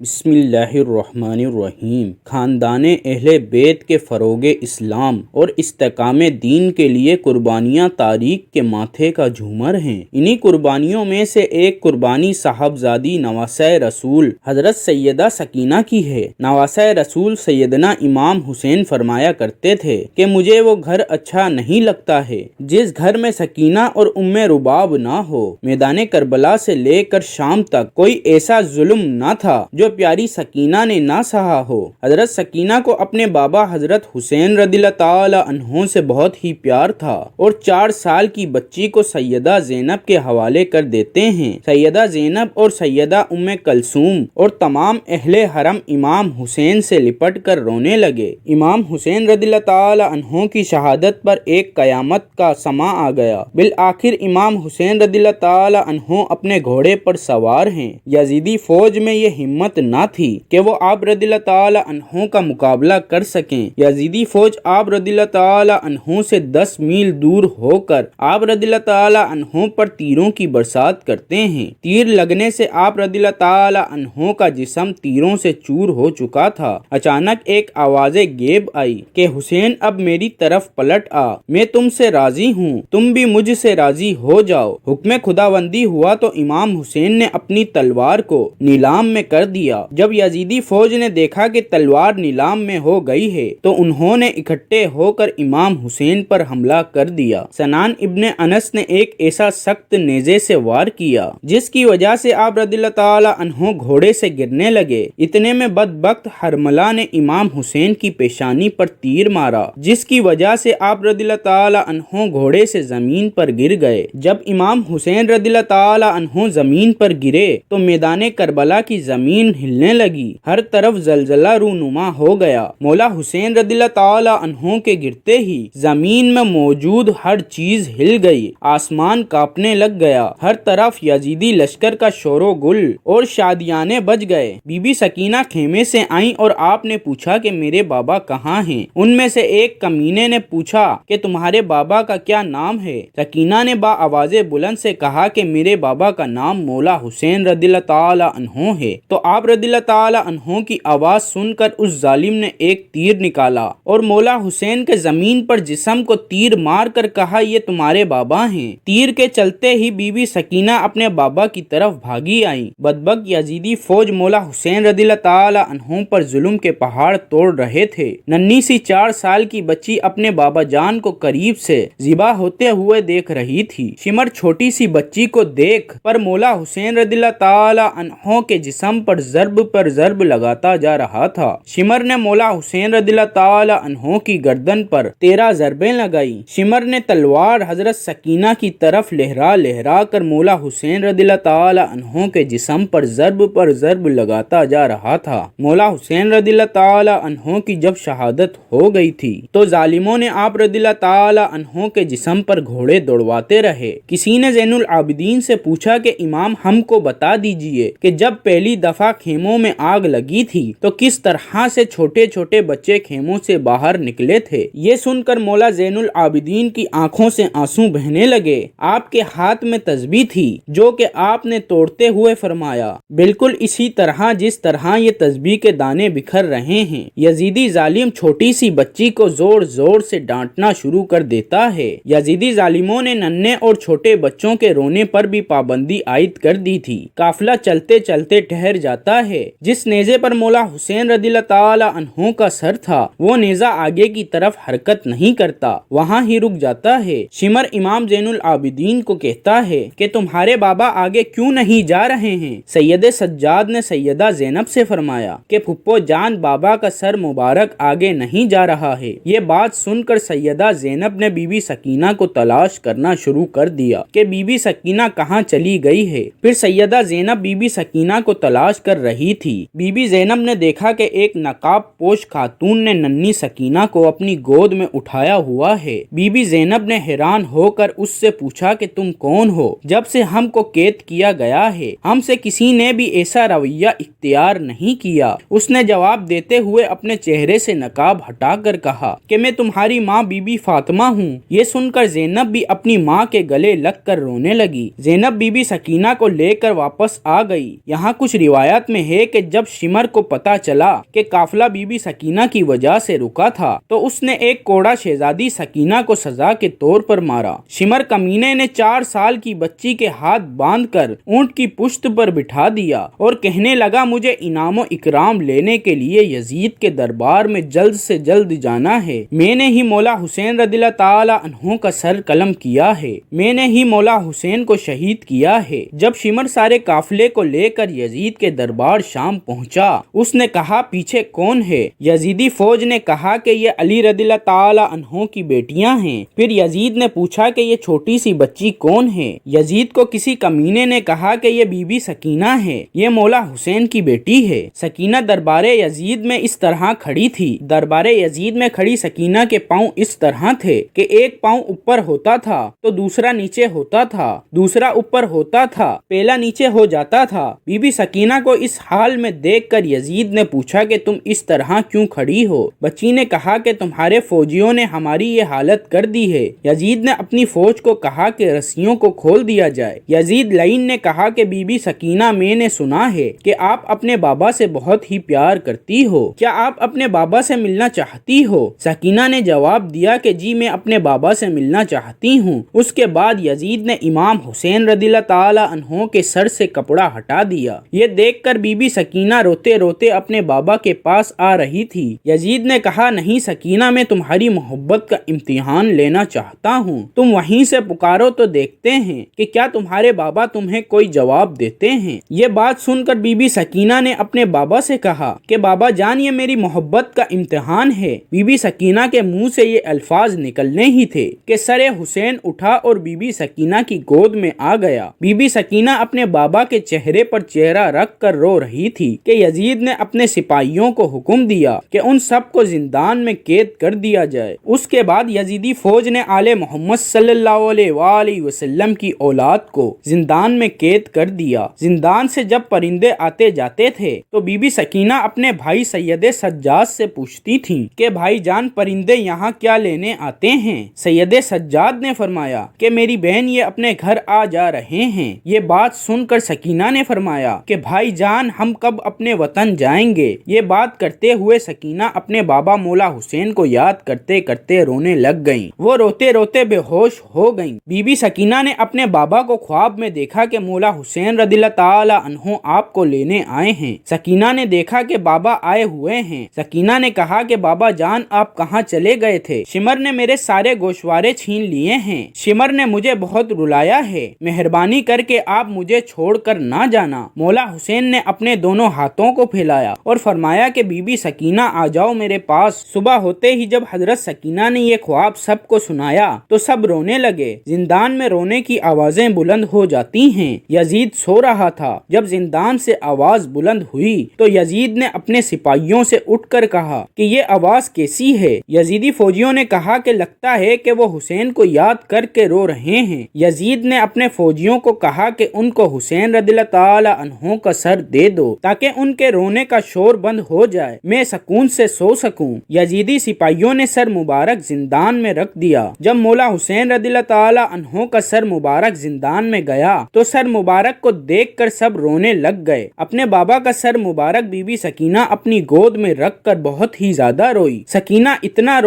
بسم اللہ الرحمن الرحیم۔ خاندان اہل بیت کے فروغ اسلام اور استحکام دین کے لیے قربانیاں تاریخ کے ماتھے کا جھومر ہیں۔ انہی قربانیوں میں سے ایک قربانی صاحبزادی نواسہ رسول حضرت سیدہ سکینہ کی ہے۔ نواسہ رسول سیدنا امام حسین فرمایا کرتے تھے کہ مجھے وہ گھر اچھا نہیں لگتا ہے جس گھر میں سکینہ اور ام رباب نہ ہو۔ میدان کربلا سے لے کر شام تک کوئی ایسا ظلم نہ تھا جو پیاری سکینہ نے نہ سہا ہو۔ حضرت سکینہ کو اپنے بابا حضرت حسین رضی اللہ تعالی عنہ سے بہت ہی پیار تھا اور 4 سال کی بچی کو سیدہ زینب کے حوالے کر دیتے ہیں۔ سیدہ زینب اور سیدہ ام کلثوم اور تمام اہل حرم امام حسین سے لپٹ کر رونے لگے۔ امام حسین رضی اللہ تعالی عنہ کی شہادت پر ایک قیامت کا سما آ گیا۔ بالآخر امام حسین رضی اللہ تعالی عنہ اپنے گھوڑے پر سوار ہیں۔ یزیدی فوج میں یہ ہمت نہ تھی کہ وہ آپ رضی اللہ تعالی عنہ کا مقابلہ کر سکیں۔ یزیدی فوج آپ رضی اللہ تعالی عنہ سے 10 میل دور ہو کر آپ رضی اللہ تعالی عنہ پر تیروں کی برسات کرتے ہیں۔ تیر لگنے سے آپ رضی اللہ تعالی عنہ کا جسم تیروں سے چور ہو چکا تھا۔ اچانک ایک آواز غیب آئی کہ حسین اب میری طرف پلٹ آ، میں تم سے راضی ہوں، تم بھی مجھ سے راضی ہو جاؤ۔ حکم خداوندی ہوا تو امام حسین نے اپنی تلوار کو نیلام میں کر دیا۔ جب یزیدی فوج نے دیکھا کہ تلوار نیلام میں ہو گئی ہے تو انہوں نے اکٹھے ہو کر امام حسین پر حملہ کر دیا۔ سنان ابن انس نے ایک ایسا سخت نیزے سے وار کیا جس کی وجہ سے آپ رضی اللہ تعالی عنہ گھوڑے سے گرنے لگے۔ اتنے میں بدبخت حرملہ نے امام حسین کی پیشانی پر تیر مارا جس کی وجہ سے آپ رضی اللہ تعالی عنہ گھوڑے سے زمین پر گر گئے۔ جب امام حسین رضی اللہ تعالی عنہ زمین پر گرے تو میدان کربلا کی زمین ہلنے لگی، ہر طرف زلزلہ رونما ہو گیا۔ مولا حسین رضی اللہ تعالی عنہ کے گرتے ہی زمین میں موجود ہر چیز ہل گئی، آسمان کانپنے لگ گیا، ہر طرف یزیدی لشکر کا شور و گل اور شادیانے بج گئے۔ بی بی سکینہ خیمے سے آئیں اور آپ نے پوچھا کہ میرے بابا کہاں ہیں؟ ان میں سے ایک کمینے نے پوچھا کہ تمہارے بابا کا کیا نام ہے؟ سکینہ نے با آواز بلند سے کہا کہ میرے بابا کا نام مولا حسین رضی اللہ تعالی عنہ ہے۔ تو آپ رضی اللہ تعالی عنہ کی آواز سن کر اس ظالم نے ایک تیر نکالا اور مولا حسین کے زمین پر جسم کو تیر مار کر کہا یہ تمہارے بابا ہیں۔ تیر کے چلتے ہی بی بی سکینہ اپنے بابا کی طرف بھاگی آئیں۔ بدبخت یزیدی فوج مولا حسین رضی اللہ تعالی عنہ پر ظلم کے پہاڑ توڑ رہے تھے۔ ننھی سی 4 سال کی بچی اپنے بابا جان کو قریب سے ذبح ہوتے ہوئے دیکھ رہی تھی۔ شمر چھوٹی سی بچی کو دیکھ پر مولا حسین رضی اللہ تعالی عنہ کے جسم پر ضرب پر ضرب لگاتا جا رہا تھا۔ شمر نے مولا حسین رضی اللہ تعالی عنہ کی گردن پر 13 ضربیں لگائی۔ شمر نے تلوار حضرت سکینہ کی طرف لہرا لہرا کر مولا حسین رضی اللہ تعالی عنہ کے جسم پر ضرب لگاتا جا رہا تھا۔ مولا حسین رضی اللہ تعالی عنہ کی جب شہادت ہو گئی تھی تو ظالموں نے آپ رضی اللہ تعالی عنہ کے جسم پر گھوڑے دوڑواتے رہے۔ کسی نے زین العابدین سے پوچھا کہ امام ہم کو بتا دیجئے کہ جب پہلی دفعہ خیموں میں آگ لگی تھی تو کس طرح سے چھوٹے چھوٹے بچے خیموں سے باہر نکلے تھے؟ یہ سن کر مولا زین العابدین کی آنکھوں سے آنسو بہنے لگے۔ آپ کے ہاتھ میں تسبیح تھی جو کہ آپ نے توڑتے ہوئے فرمایا بالکل اسی طرح جس طرح یہ تسبیح کے دانے بکھر رہے ہیں۔ یزیدی ظالم چھوٹی سی بچی کو زور زور سے ڈانٹنا شروع کر دیتا ہے۔ یزیدی ظالموں نے ننھے اور چھوٹے بچوں کے رونے پر بھی پابندی عائد کر دی تھی۔ قافلہ چلتے چلتے ٹھہر جاتا ہے۔ جس نیزے پر مولا حسین رضی اللہ تعالی عنہ کا سر تھا وہ نیزہ آگے کی طرف حرکت نہیں کرتا، وہاں ہی رک جاتا ہے۔ شمر امام زین العابدین کو کہتا ہے کہ تمہارے بابا آگے کیوں نہیں جا رہے ہیں؟ سید سجاد نے سیدہ زینب سے فرمایا کہ پھپھو جان بابا کا سر مبارک آگے نہیں جا رہا ہے۔ یہ بات سن کر سیدہ زینب نے بی بی سکینہ کو تلاش کرنا شروع کر دیا کہ بی بی سکینہ کہاں چلی گئی ہے۔ پھر سیدہ زینب بی بی سکینہ کو تلاش کر رہی تھی۔ بی بی زینب نے دیکھا کہ ایک نقاب پوش خاتون نے ننھی سکینہ کو اپنی گود میں اٹھایا ہوا ہے۔ بی بی زینب نے حیران ہو کر اس سے پوچھا کہ تم کون ہو؟ جب سے ہم کو قید کیا گیا ہے ہم سے کسی نے بھی ایسا رویہ اختیار نہیں کیا۔ اس نے جواب دیتے ہوئے اپنے چہرے سے نقاب ہٹا کر کہا کہ میں تمہاری ماں بی بی فاطمہ ہوں۔ یہ سن کر زینب بھی اپنی ماں کے گلے لگ کر رونے لگی۔ زینب بی بی سکینہ کو لے کر واپس آ گئی۔ یہاں کچھ روایات میں ہے کہ جب شمر کو پتا چلا کہ قافلہ بی بی سکینہ کی وجہ سے رکا تھا تو اس نے ایک کوڑا شہزادی سکینہ کو سزا کے طور پر مارا۔ شمر کمینے نے 4 سال کی بچی کے ہاتھ باندھ کر اونٹ کی پشت پر بٹھا دیا اور کہنے لگا مجھے انعام و اکرام لینے کے لیے یزید کے دربار میں جلد سے جلد جانا ہے۔ میں نے ہی مولا حسین رضی اللہ تعالی عنہ کا سر قلم کیا ہے، میں نے ہی مولا حسین کو شہید کیا ہے۔ جب شمر سارے قافلے کو لے کر یزید کے دربار شام پہنچا، اس نے کہا پیچھے کون ہے؟ یزیدی فوج نے کہا کہ یہ علی رضی اللہ تعالی عنہ کی بیٹیاں ہیں۔ پھر یزید نے پوچھا کہ یہ چھوٹی سی بچی کون ہے؟ یزید کو کسی کمینے نے کہا کہ یہ بی بی سکینہ ہے، یہ مولا حسین کی بیٹی ہے۔ سکینہ دربار یزید میں اس طرح کھڑی تھی۔ دربار یزید میں کھڑی سکینہ کے پاؤں اس طرح تھے کہ ایک پاؤں اوپر ہوتا تھا تو دوسرا نیچے ہوتا تھا، دوسرا اوپر ہوتا تھا، پہلا نیچے ہو جاتا تھا۔ بی بی سکینہ کو اس حال میں دیکھ کر یزید نے پوچھا کہ تم اس طرح کیوں کھڑی ہو؟ بچی نے کہا کہ تمہارے فوجیوں نے ہماری یہ حالت کر دی ہے۔ یزید نے اپنی فوج کو کہا کہ رسیوں کو کھول دیا جائے۔ یزید لعین نے کہا کہ بی بی سکینہ میں نے سنا ہے کہ آپ اپنے بابا سے بہت ہی پیار کرتی ہو، کیا آپ اپنے بابا سے ملنا چاہتی ہو؟ سکینہ نے جواب دیا کہ جی میں اپنے بابا سے ملنا چاہتی ہوں۔ اس کے بعد یزید نے امام حسین رضی اللہ تعالی عنہ کے سر سے کپڑا ہٹا دیا۔ یہ دیکھ کر بی بی سکینہ روتے روتے اپنے بابا کے پاس آ رہی تھی۔ یزید نے کہا نہیں سکینہ، میں تمہاری محبت کا امتحان لینا چاہتا ہوں، تم وہیں سے پکارو تو دیکھتے ہیں کہ کیا تمہارے بابا تمہیں کوئی جواب دیتے ہیں۔ یہ بات سن کر بی بی سکینہ نے اپنے بابا سے کہا کہ بابا جان یہ میری محبت کا امتحان ہے۔ بی بی سکینہ کے منہ سے یہ الفاظ نکلنے ہی تھے کہ سر حسین اٹھا اور بی بی سکینہ کی گود میں آ گیا۔ بی بی سکینہ اپنے بابا کے چہرے پر چہرہ رکھ کر رو رہی تھی کہ یزید نے اپنے سپاہیوں کو حکم دیا کہ ان سب کو زندان میں قید کر دیا جائے۔ اس کے بعد یزیدی فوج نے آل محمد صلی اللہ علیہ وآلہ وسلم کی اولاد کو زندان میں قید کر دیا۔ زندان سے جب پرندے آتے جاتے تھے تو بی بی سکینہ اپنے بھائی سید سجاد سے پوچھتی تھی کہ بھائی جان پرندے یہاں کیا لینے آتے ہیں؟ سید سجاد نے فرمایا کہ میری بہن یہ اپنے گھر آ جا رہے ہیں۔ یہ بات سن کر سکینہ نے فرمایا کہ بھائی جان ہم کب اپنے وطن جائیں گے؟ یہ بات کرتے ہوئے سکینہ اپنے بابا مولا حسین کو یاد کرتے کرتے رونے لگ گئیں۔ وہ روتے روتے بے ہوش ہو گئیں۔ بی بی سکینہ نے اپنے بابا کو خواب میں دیکھا کہ مولا حسین رضی اللہ تعالی عنہ آپ کو لینے آئے ہیں۔ سکینہ نے دیکھا کہ بابا آئے ہوئے ہیں۔ سکینہ نے کہا کہ بابا جان آپ کہاں چلے گئے تھے؟ شمر نے میرے سارے گوشوارے چھین لیے ہیں، شمر نے مجھے بہت رلایا ہے، مہربانی کر کے آپ مجھے چھوڑ کر نہ جانا۔ مولا حسین نے اپنے دونوں ہاتھوں کو پھیلایا اور فرمایا کہ بی بی سکینہ آ جاؤ میرے پاس۔ صبح ہوتے ہی جب حضرت سکینہ نے یہ خواب سب کو سنایا تو سب رونے لگے۔ زندان میں رونے کی آوازیں بلند ہو جاتی ہیں۔ یزید سو رہا تھا۔ جب زندان سے آواز بلند ہوئی تو یزید نے اپنے سپاہیوں سے اٹھ کر کہا کہ یہ آواز کیسی ہے؟ یزیدی فوجیوں نے کہا کہ لگتا ہے کہ وہ حسین کو یاد کر کے رو رہے ہیں۔ یزید نے اپنے فوجیوں کو کہا کہ ان کو حسین رضی اللہ تعالی عنہ کا سر دے دو تاکہ ان کے رونے کا شور بند ہو جائے، میں سکون سے سو سکوں۔ یزیدی سپاہیوں نے سر مبارک زندان میں رکھ دیا۔ جب مولا حسین رضی اللہ تعالی عنہ کا سر مبارک زندان میں گیا تو سر مبارک کو دیکھ کر سب رونے لگ گئے۔ اپنے بابا کا سر مبارک بی بی سکینہ اپنی گود میں رکھ کر بہت ہی زیادہ روئی۔ سکینہ اتنا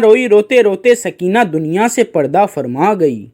روئی، روتے روتے سکینہ دنیا سے پردہ فرما گئی۔